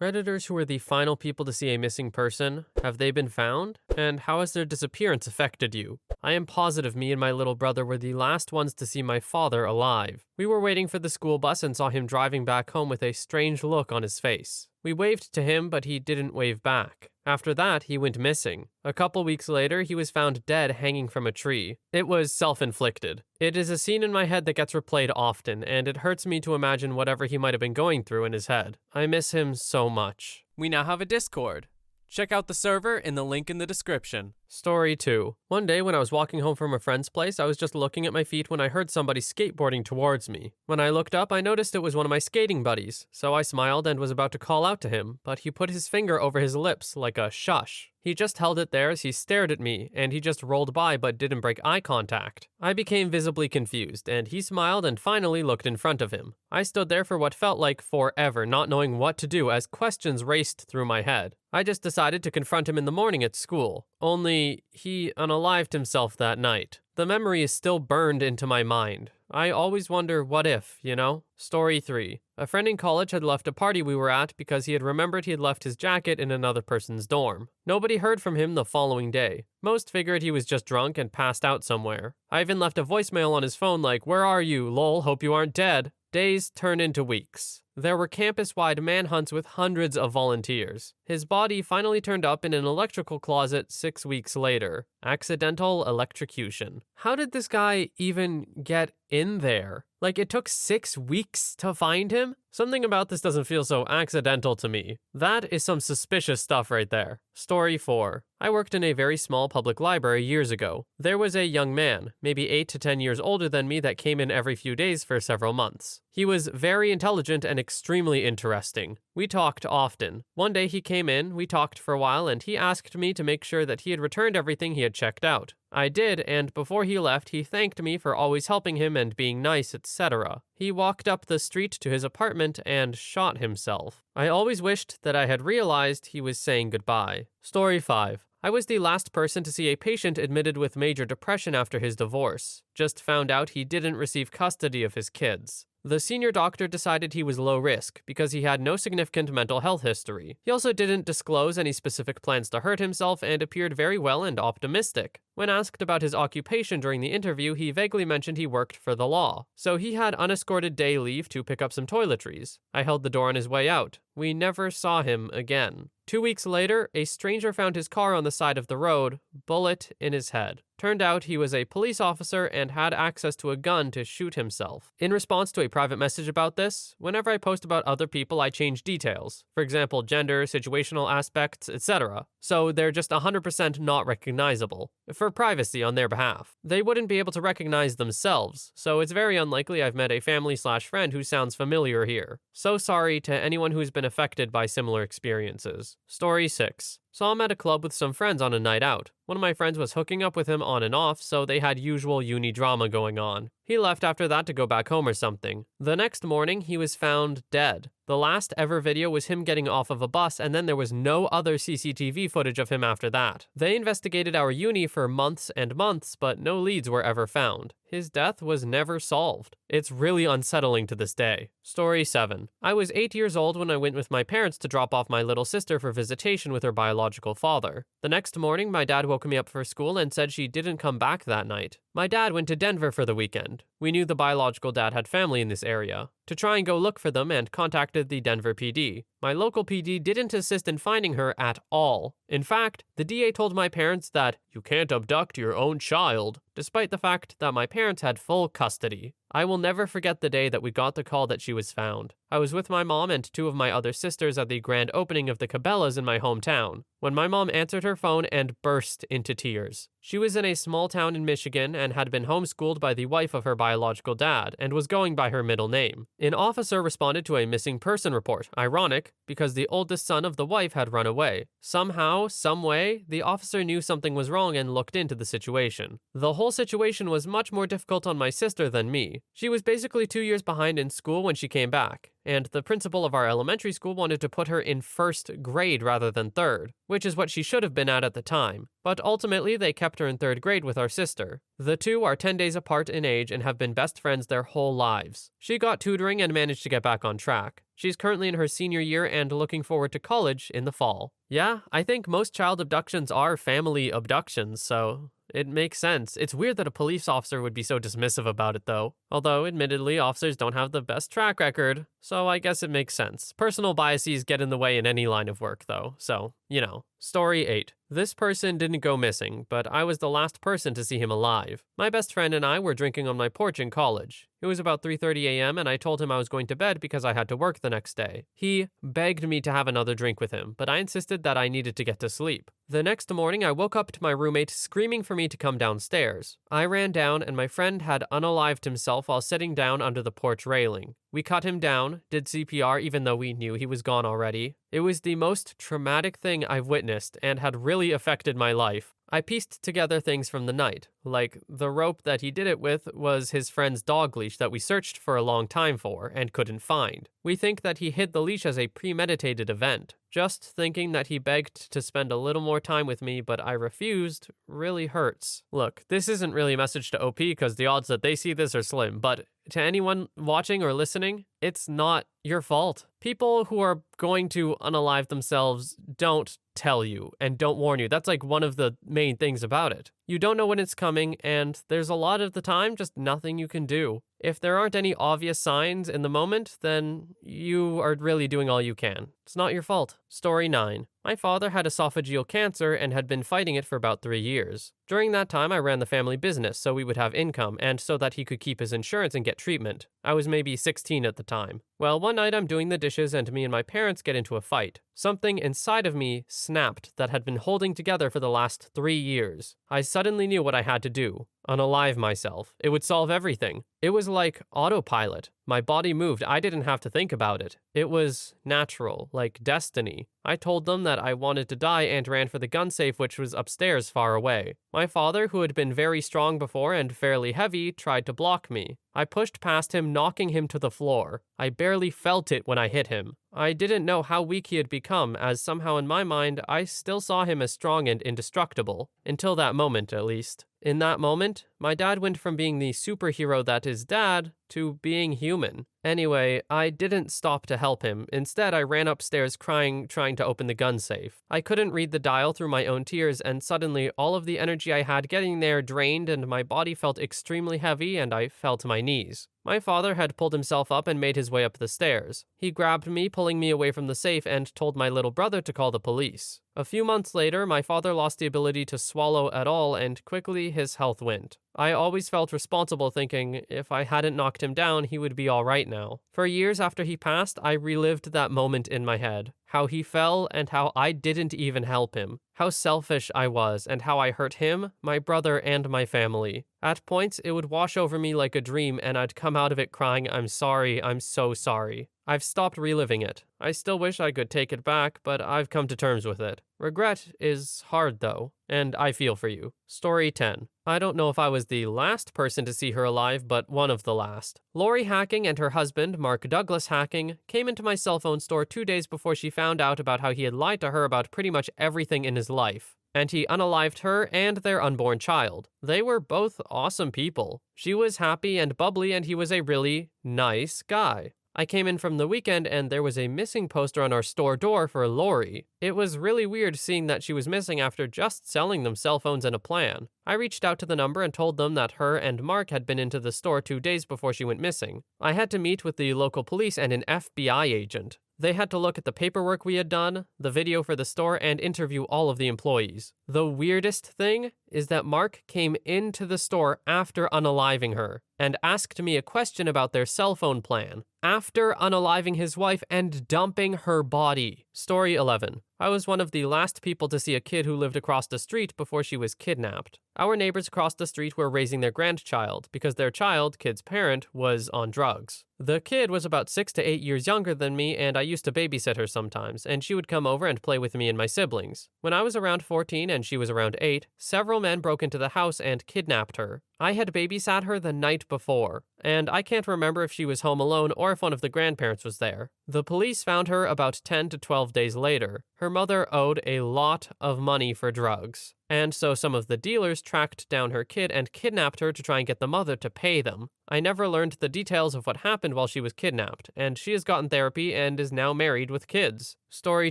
Redditors who were the final people to see a missing person, have they been found? And how has their disappearance affected you? I am positive me and my little brother were the last ones to see my father alive. We were waiting for the school bus and saw him driving back home with a strange look on his face. We waved to him, but he didn't wave back. After that, he went missing. A couple weeks later, he was found dead hanging from a tree. It was self-inflicted. It is a scene in my head that gets replayed often, and it hurts me to imagine whatever he might have been going through in his head. I miss him so much. We now have a Discord. Check out the server in the link in the description. Story 2. One day when I was walking home from a friend's place, I was just looking at my feet when I heard somebody skateboarding towards me. When I looked up, I noticed it was one of my skating buddies, so I smiled and was about to call out to him, but he put his finger over his lips like a shush. He just held it there as he stared at me, and he just rolled by but didn't break eye contact. I became visibly confused, and he smiled and finally looked in front of him. I stood there for what felt like forever, not knowing what to do as questions raced through my head. I just decided to confront him in the morning at school. Only, he unalived himself that night. The memory is still burned into my mind. I always wonder what if, you know? Story 3. A friend in college had left a party we were at because he had remembered he had left his jacket in another person's dorm. Nobody heard from him the following day. Most figured he was just drunk and passed out somewhere. I even left a voicemail on his phone like, "Where are you? Lol, hope you aren't dead." Days turned into weeks. There were campus-wide manhunts with hundreds of volunteers. His body finally turned up in an electrical closet 6 weeks later. Accidental electrocution. How did this guy even get in there? Like, it took 6 weeks to find him? Something about this doesn't feel so accidental to me. That is some suspicious stuff right there. Story 4. I worked in a very small public library years ago. There was a young man, maybe 8 to 10 years older than me, that came in every few days for several months. He was very intelligent and extremely interesting. We talked often. One day he came in, we talked for a while, and he asked me to make sure that he had returned everything he had checked out. I did, and before he left, he thanked me for always helping him and being nice, etc. He walked up the street to his apartment and shot himself. I always wished that I had realized he was saying goodbye. Story 5. I was the last person to see a patient admitted with major depression after his divorce. Just found out he didn't receive custody of his kids. The senior doctor decided he was low risk because he had no significant mental health history. He also didn't disclose any specific plans to hurt himself and appeared very well and optimistic. When asked about his occupation during the interview, he vaguely mentioned he worked for the law. So he had unescorted day leave to pick up some toiletries. I held the door on his way out. We never saw him again. 2 weeks later, a stranger found his car on the side of the road, bullet in his head. Turned out he was a police officer and had access to a gun to shoot himself. In response to a private message about this, whenever I post about other people, I change details. For example, gender, situational aspects, etc. So they're just 100% not recognizable, for privacy on their behalf. They wouldn't be able to recognize themselves, so it's very unlikely I've met a family/friend who sounds familiar here. So sorry to anyone who's been affected by similar experiences. Story 6. Saw him at a club with some friends on a night out. One of my friends was hooking up with him on and off, so they had usual uni drama going on. He left after that to go back home or something. The next morning, he was found dead. The last ever video was him getting off of a bus, and then there was no other CCTV footage of him after that. They investigated our uni for months and months, but no leads were ever found. His death was never solved. It's really unsettling to this day. Story 7. I was 8 years old when I went with my parents to drop off my little sister for visitation with her biological father. The next morning, my dad woke me up for school and said she didn't come back that night. My dad went to Denver for the weekend. We knew the biological dad had family in this area. To try and go look for them and contacted the Denver PD. My local PD didn't assist in finding her at all. In fact, the DA told my parents that you can't abduct your own child, despite the fact that my parents had full custody. I will never forget the day that we got the call that she was found. I was with my mom and 2 of my other sisters at the grand opening of the Cabela's in my hometown, when my mom answered her phone and burst into tears. She was in a small town in Michigan and had been homeschooled by the wife of her biological dad and was going by her middle name. An officer responded to a missing person report, ironic, because the oldest son of the wife had run away. Somehow, someway, the officer knew something was wrong and looked into the situation. The whole situation was much more difficult on my sister than me. She was basically 2 years behind in school when she came back, and the principal of our elementary school wanted to put her in first grade rather than third, which is what she should have been at the time. But ultimately, they kept her in third grade with our sister. The two are 10 days apart in age and have been best friends their whole lives. She got tutoring and managed to get back on track. She's currently in her senior year and looking forward to college in the fall. Yeah, I think most child abductions are family abductions, so it makes sense. It's weird that a police officer would be so dismissive about it, though. Although, admittedly, officers don't have the best track record, so I guess it makes sense. Personal biases get in the way in any line of work, though, so, you know. Story 8. This person didn't go missing, but I was the last person to see him alive. My best friend and I were drinking on my porch in college. It was about 3:30 a.m. and I told him I was going to bed because I had to work the next day. He begged me to have another drink with him, but I insisted that I needed to get to sleep. The next morning, I woke up to my roommate screaming for me to come downstairs. I ran down and my friend had unalived himself while sitting down under the porch railing. We cut him down, did CPR even though we knew he was gone already. It was the most traumatic thing I've witnessed and had really affected my life. I pieced together things from the night, like the rope that he did it with was his friend's dog leash that we searched for a long time for and couldn't find. We think that he hid the leash as a premeditated event. Just thinking that he begged to spend a little more time with me, but I refused, really hurts. Look, this isn't really a message to OP because the odds that they see this are slim, but to anyone watching or listening, it's not your fault. People who are going to unalive themselves don't tell you and don't warn you. That's like one of the main things about it. You don't know when it's coming, and there's a lot of the time just nothing you can do. If there aren't any obvious signs in the moment, then you are really doing all you can. It's not your fault. Story 9. My father had esophageal cancer and had been fighting it for about 3 years. During that time, I ran the family business so we would have income and so that he could keep his insurance and get treatment. I was maybe 16 at the time. Well, one night I'm doing the dishes and me and my parents get into a fight. Something inside of me snapped that had been holding together for the last 3 years. I suddenly knew what I had to do. Unalive myself. It would solve everything. It was like autopilot. My body moved. I didn't have to think about it. It was natural, like destiny. I told them that I wanted to die and ran for the gun safe, which was upstairs far away. My father, who had been very strong before and fairly heavy, tried to block me. I pushed past him, knocking him to the floor. I barely felt it when I hit him. I didn't know how weak he had become, as somehow in my mind, I still saw him as strong and indestructible. Until that moment, at least. In that moment, my dad went from being the superhero that is dad to being human. Anyway, I didn't stop to help him. Instead, I ran upstairs crying, trying to open the gun safe. I couldn't read the dial through my own tears, and suddenly all of the energy I had getting there drained and my body felt extremely heavy and I fell to my knees. My father had pulled himself up and made his way up the stairs. He grabbed me, pulling me away from the safe, and told my little brother to call the police. A few months later, my father lost the ability to swallow at all, and quickly his health went. I always felt responsible, thinking if I hadn't knocked him down, he would be all right now. For years after he passed, I relived that moment in my head. How he fell and how I didn't even help him. How selfish I was and how I hurt him, my brother, and my family. At points, it would wash over me like a dream and I'd come out of it crying, "I'm sorry, I'm so sorry." I've stopped reliving it. I still wish I could take it back, but I've come to terms with it. Regret is hard though, and I feel for you. Story 10. I don't know if I was the last person to see her alive, but one of the last. Lori Hacking and her husband, Mark Douglas Hacking, came into my cell phone store 2 days before she found out about how he had lied to her about pretty much everything in his life. And he unalived her and their unborn child. They were both awesome people. She was happy and bubbly and he was a really nice guy. I came in from the weekend and there was a missing poster on our store door for Lori. It was really weird seeing that she was missing after just selling them cell phones and a plan. I reached out to the number and told them that her and Mark had been into the store 2 days before she went missing. I had to meet with the local police and an FBI agent. They had to look at the paperwork we had done, the video for the store, and interview all of the employees. The weirdest thing is that Mark came into the store after unaliving her and asked me a question about their cell phone plan, after unaliving his wife and dumping her body. Story 11. I was one of the last people to see a kid who lived across the street before she was kidnapped. Our neighbors across the street were raising their grandchild because their child, kid's parent, was on drugs. The kid was about 6 to 8 years younger than me, and I used to babysit her sometimes, and she would come over and play with me and my siblings. When I was around 14 and she was around 8, several men broke into the house and kidnapped her. I had babysat her the night before, and I can't remember if she was home alone or if one of the grandparents was there. The police found her about 10 to 12 days later. Her mother owed a lot of money for drugs, and so some of the dealers tracked down her kid and kidnapped her to try and get the mother to pay them. I never learned the details of what happened while she was kidnapped, and she has gotten therapy and is now married with kids. Story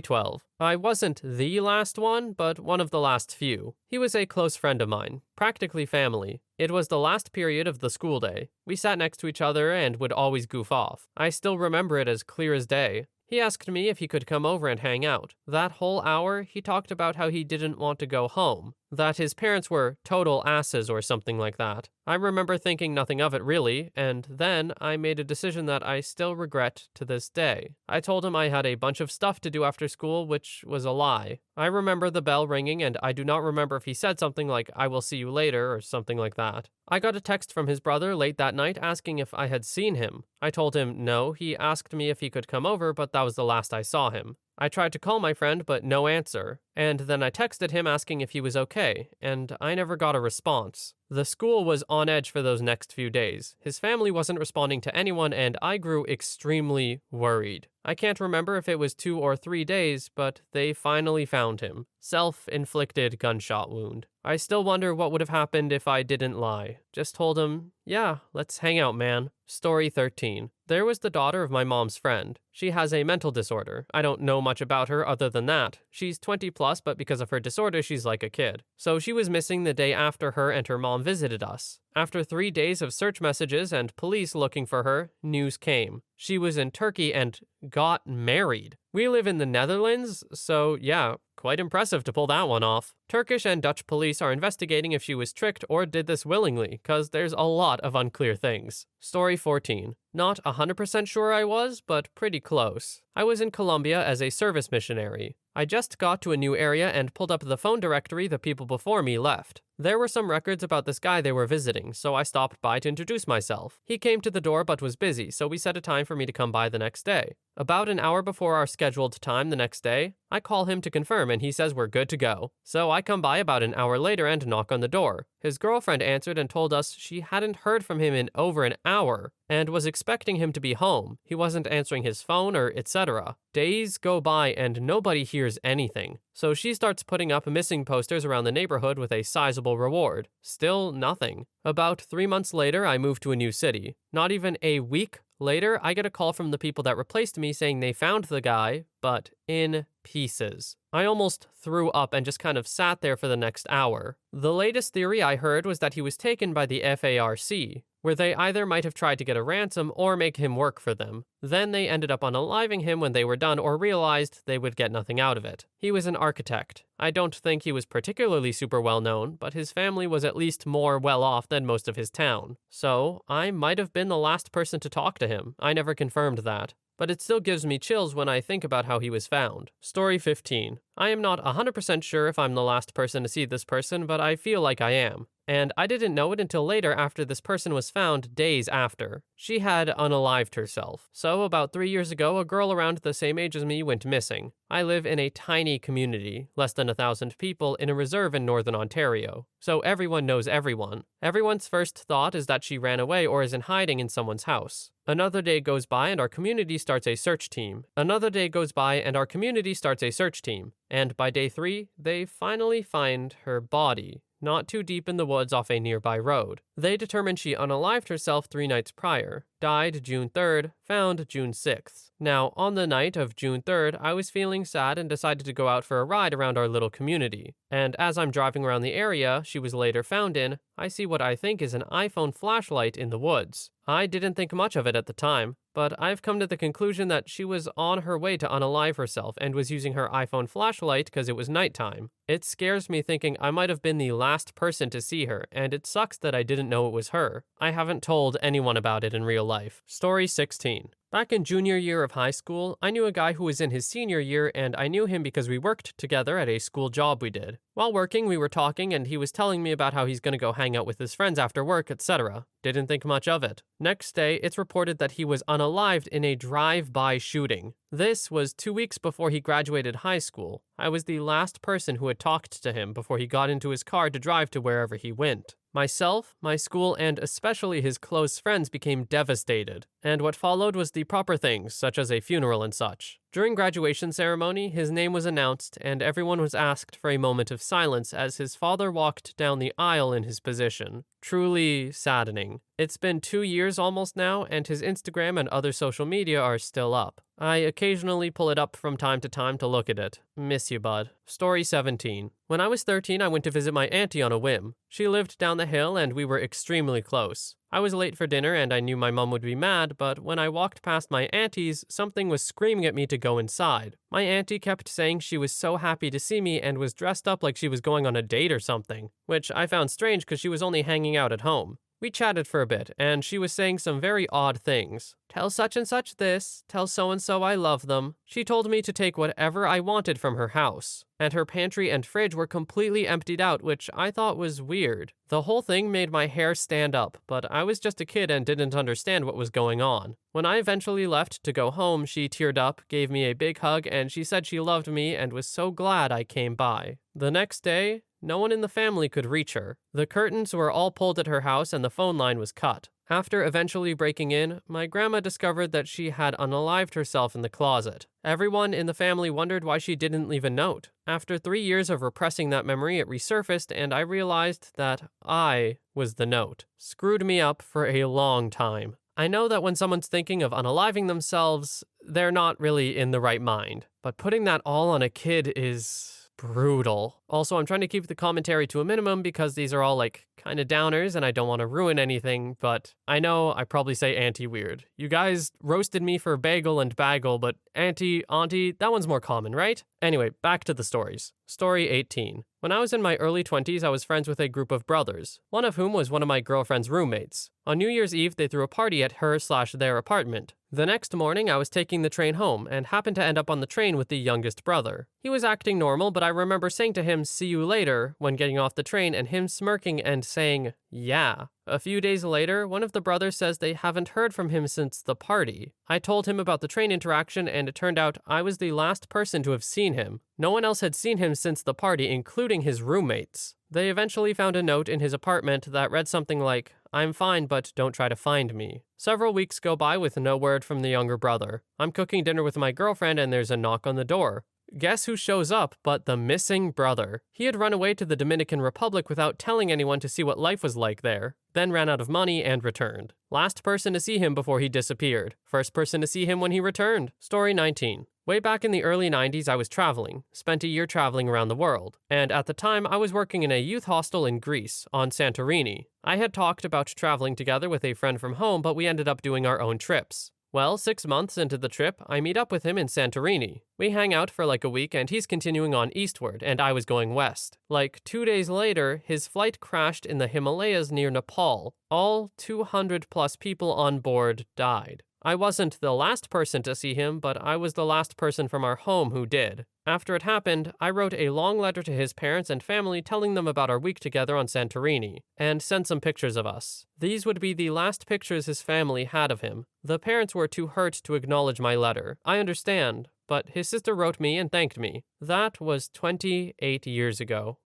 12. I wasn't the last one, but one of the last few. He was a close friend of mine, practically family. It was the last period of the school day. We sat next to each other and would always goof off. I still remember it as clear as day. He asked me if he could come over and hang out. That whole hour, he talked about how he didn't want to go home, that his parents were total asses or something like that. I remember thinking nothing of it really, and then I made a decision that I still regret to this day. I told him I had a bunch of stuff to do after school, which was a lie. I remember the bell ringing, and I do not remember if he said something like, "I will see you later," or something like that. I got a text from his brother late that night asking if I had seen him. I told him no. He asked me if he could come over, but that was the last I saw him. I tried to call my friend, but no answer. And then I texted him asking if he was okay, and I never got a response. The school was on edge for those next few days. His family wasn't responding to anyone, and I grew extremely worried. I can't remember if it was 2 or 3 days, but they finally found him. Self-inflicted gunshot wound. I still wonder what would have happened if I didn't lie. Just told him, yeah, let's hang out, man. Story 13. There was the daughter of my mom's friend. She has a mental disorder. I don't know much about her other than that. She's 20 plus, but because of her disorder, she's like a kid. So she was missing the day after her and her mom visited us. After 3 days of search messages and police looking for her, news came. She was in Turkey and got married. We live in the Netherlands, so yeah, quite impressive to pull that one off. Turkish and Dutch police are investigating if she was tricked or did this willingly, cause there's a lot of unclear things. Story 14. Not 100% sure I was, but pretty close. I was in Colombia as a service missionary. I just got to a new area and pulled up the phone directory the people before me left. There were some records about this guy they were visiting, so I stopped by to introduce myself. He came to the door but was busy, so we set a time for me to come by the next day. About an hour before our scheduled time the next day, I call him to confirm and he says we're good to go. So I come by about an hour later and knock on the door. His girlfriend answered and told us she hadn't heard from him in over an hour and was expecting him to be home. He wasn't answering his phone or etc. Days go by and nobody hears anything. So she starts putting up missing posters around the neighborhood with a sizable reward. Still nothing. About 3 months later, I moved to a new city. Not even a week later, I get a call from the people that replaced me saying they found the guy, but in pieces. I almost threw up and just kind of sat there for the next hour. The latest theory I heard was that he was taken by the FARC, where they either might have tried to get a ransom or make him work for them. Then they ended up unaliving him when they were done or realized they would get nothing out of it. He was an architect. I don't think he was particularly super well known, but his family was at least more well off than most of his town. So I might have been the last person to talk to him. I never confirmed that. But it still gives me chills when I think about how he was found. Story 15. I am not 100% sure if I'm the last person to see this person, but I feel like I am. And I didn't know it until later after this person was found days after. She had unalived herself. So about 3 years ago, a girl around the same age as me went missing. I live in a tiny community, less than 1,000 people, in a reserve in northern Ontario. So everyone knows everyone. Everyone's first thought is that she ran away or is in hiding in someone's house. Another day goes by and our community starts a search team. Another day goes by and our community starts a search team. And by day 3, they finally find her body, not too deep in the woods off a nearby road. They determined she unalived herself 3 nights prior, died June 3rd, found June 6th. Now, on the night of June 3rd, I was feeling sad and decided to go out for a ride around our little community. And as I'm driving around the area she was later found in, I see what I think is an iPhone flashlight in the woods. I didn't think much of it at the time, but I've come to the conclusion that she was on her way to unalive herself and was using her iPhone flashlight because it was nighttime. It scares me thinking I might have been the last person to see her, and it sucks that I didn't know it was her. I haven't told anyone about it in real life. Story 16. Back in junior year of high school, I knew a guy who was in his senior year, and I knew him because we worked together at a school job we did. While working, we were talking, and he was telling me about how he's gonna go hang out with his friends after work, etc. Didn't think much of it. Next day, it's reported that he was unalived in a drive-by shooting. This was 2 weeks before he graduated high school. I was the last person who had talked to him before he got into his car to drive to wherever he went. Myself, my school, and especially his close friends became devastated, and what followed was the proper things, such as a funeral and such. During graduation ceremony, his name was announced, and everyone was asked for a moment of silence as his father walked down the aisle in his position. Truly saddening. It's been 2 years almost now, and his Instagram and other social media are still up. I occasionally pull it up from time to time to look at it. Miss you, bud. Story 17. When I was 13, I went to visit my auntie on a whim. She lived down the hill, and we were extremely close. I was late for dinner, and I knew my mom would be mad, but when I walked past my auntie's, something was screaming at me to go inside. My auntie kept saying she was so happy to see me and was dressed up like she was going on a date or something, which I found strange because she was only hanging out at home. We chatted for a bit, and she was saying some very odd things. Tell such and such this, tell so and so I love them. She told me to take whatever I wanted from her house, and her pantry and fridge were completely emptied out, which I thought was weird. The whole thing made my hair stand up, but I was just a kid and didn't understand what was going on. When I eventually left to go home, she teared up, gave me a big hug, and she said she loved me and was so glad I came by. The next day, no one in the family could reach her. The curtains were all pulled at her house and the phone line was cut. After eventually breaking in, my grandma discovered that she had unalived herself in the closet. Everyone in the family wondered why she didn't leave a note. After 3 years of repressing that memory, it resurfaced, and I realized that I was the note. Screwed me up for a long time. I know that when someone's thinking of unaliving themselves, they're not really in the right mind. But putting that all on a kid is brutal. Also, I'm trying to keep the commentary to a minimum because these are all like kind of downers and I don't want to ruin anything, but I know I probably say anti-weird. You guys roasted me for bagel and bagel, but auntie, that one's more common, right? Anyway, back to the stories. Story 18. When I was in my early 20s, I was friends with a group of brothers, one of whom was one of my girlfriend's roommates. On New Year's Eve, they threw a party at her/their apartment. The next morning, I was taking the train home and happened to end up on the train with the youngest brother. He was acting normal, but I remember saying to him, "See you later," when getting off the train, and him smirking and saying, "Yeah." A few days later, one of the brothers says they haven't heard from him since the party. I told him about the train interaction, and it turned out I was the last person to have seen him. No one else had seen him since the party, including his roommates. They eventually found a note in his apartment that read something like, "I'm fine, but don't try to find me." Several weeks go by with no word from the younger brother. I'm cooking dinner with my girlfriend, and there's a knock on the door. Guess who shows up but the missing brother? He had run away to the Dominican Republic without telling anyone to see what life was like there, then ran out of money and returned. Last person to see him before he disappeared. First person to see him when he returned. Story 19. Way back in the early 90s, I was traveling. Spent a year traveling around the world. And at the time, I was working in a youth hostel in Greece, on Santorini. I had talked about traveling together with a friend from home, but we ended up doing our own trips. Well, 6 months into the trip, I meet up with him in Santorini. We hang out for like a week and he's continuing on eastward and I was going west. Like 2 days later, his flight crashed in the Himalayas near Nepal. All 200 plus people on board died. I wasn't the last person to see him, but I was the last person from our home who did. After it happened, I wrote a long letter to his parents and family telling them about our week together on Santorini, and sent some pictures of us. These would be the last pictures his family had of him. The parents were too hurt to acknowledge my letter. I understand, but his sister wrote me and thanked me. That was 28 years ago.